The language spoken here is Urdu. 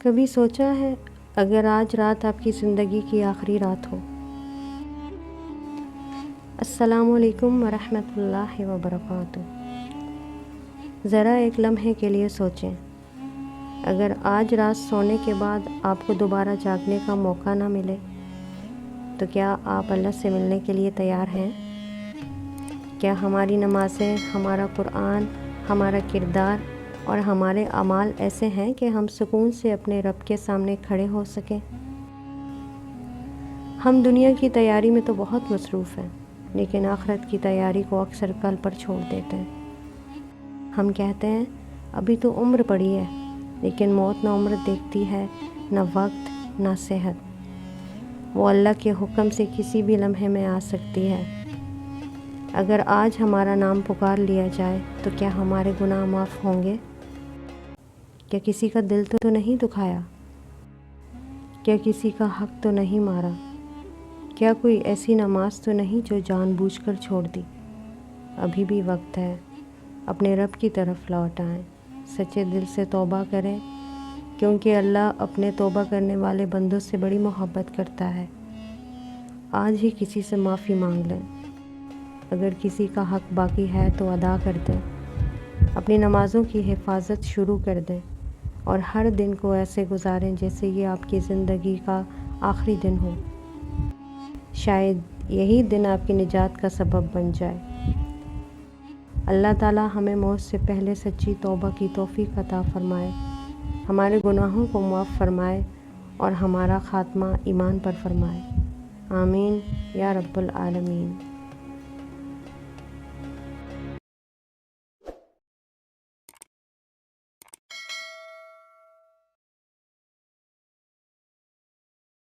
کبھی سوچا ہے اگر آج رات آپ کی زندگی کی آخری رات ہو؟ السلام علیکم ورحمۃ اللہ وبرکاتہ۔ ذرا ایک لمحے کے لیے سوچیں، اگر آج رات سونے کے بعد آپ کو دوبارہ جاگنے کا موقع نہ ملے تو کیا آپ اللہ سے ملنے کے لیے تیار ہیں؟ کیا ہماری نمازیں، ہمارا قرآن، ہمارا کردار اور ہمارے اعمال ایسے ہیں کہ ہم سکون سے اپنے رب کے سامنے کھڑے ہو سکیں؟ ہم دنیا کی تیاری میں تو بہت مصروف ہیں، لیکن آخرت کی تیاری کو اکثر کل پر چھوڑ دیتے ہیں۔ ہم کہتے ہیں ابھی تو عمر پڑی ہے، لیکن موت نہ عمر دیکھتی ہے، نہ وقت، نہ صحت۔ وہ اللہ کے حکم سے کسی بھی لمحے میں آ سکتی ہے۔ اگر آج ہمارا نام پکار لیا جائے تو کیا ہمارے گناہ معاف ہوں گے؟ کیا کسی کا دل تو نہیں دکھایا؟ کیا کسی کا حق تو نہیں مارا؟ کیا کوئی ایسی نماز تو نہیں جو جان بوجھ کر چھوڑ دی؟ ابھی بھی وقت ہے، اپنے رب کی طرف لوٹ آئیں، سچے دل سے توبہ کریں، کیونکہ اللہ اپنے توبہ کرنے والے بندوں سے بڑی محبت کرتا ہے۔ آج ہی کسی سے معافی مانگ لیں، اگر کسی کا حق باقی ہے تو ادا کر دیں، اپنی نمازوں کی حفاظت شروع کر دیں اور ہر دن کو ایسے گزاریں جیسے یہ آپ کی زندگی کا آخری دن ہو۔ شاید یہی دن آپ کی نجات کا سبب بن جائے۔ اللہ تعالی ہمیں موت سے پہلے سچی توبہ کی توفیق عطا فرمائے، ہمارے گناہوں کو معاف فرمائے اور ہمارا خاتمہ ایمان پر فرمائے۔ آمین یا رب العالمین۔